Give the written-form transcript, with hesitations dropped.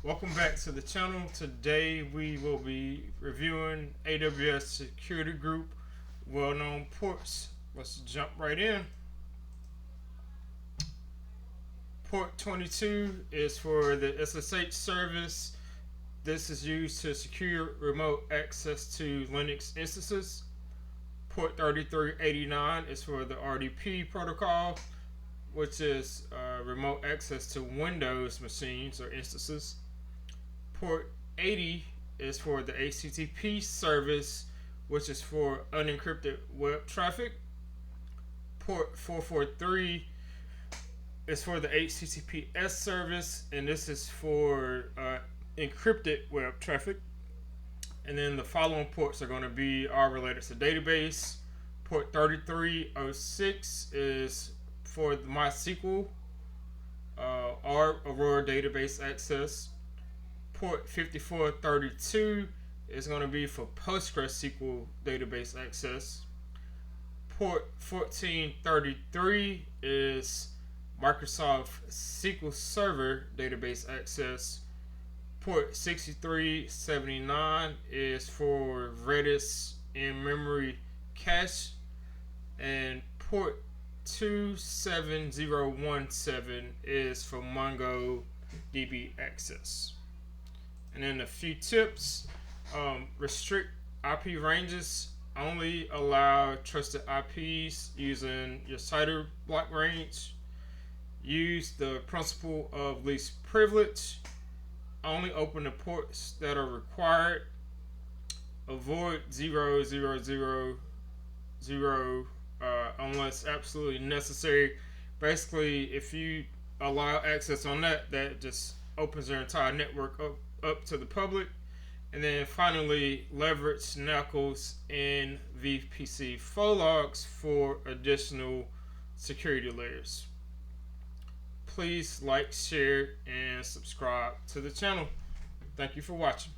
Welcome back to the channel. Today we will be reviewing AWS Security Group well-known ports. Let's jump right in. Port 22 is for the SSH service. This is used to secure remote access to Linux instances. Port 3389 is for the RDP protocol, which is remote access to Windows machines or instances. Port 80 is for the HTTP service, which is for unencrypted web traffic. Port 443 is for the HTTPS service, and this is for encrypted web traffic. And then the following ports are going to be all related to database. Port 3306 is for the MySQL or Aurora database access. Port 5432 is going to be for PostgreSQL database access. Port 1433 is Microsoft SQL Server database access. Port 6379 is for Redis in-memory cache. And port 27017 is for MongoDB access. And then a few tips. Restrict IP ranges. Only allow trusted IPs using your CIDR block range. Use the principle of least privilege. Only open the ports that are required. Avoid 0000 unless absolutely necessary. Basically, if you allow access on that just opens your entire network up to the public. And then finally, leverage Knuckles and VPC flow logs for additional security layers. Please like, share, and subscribe to the channel. Thank you for watching.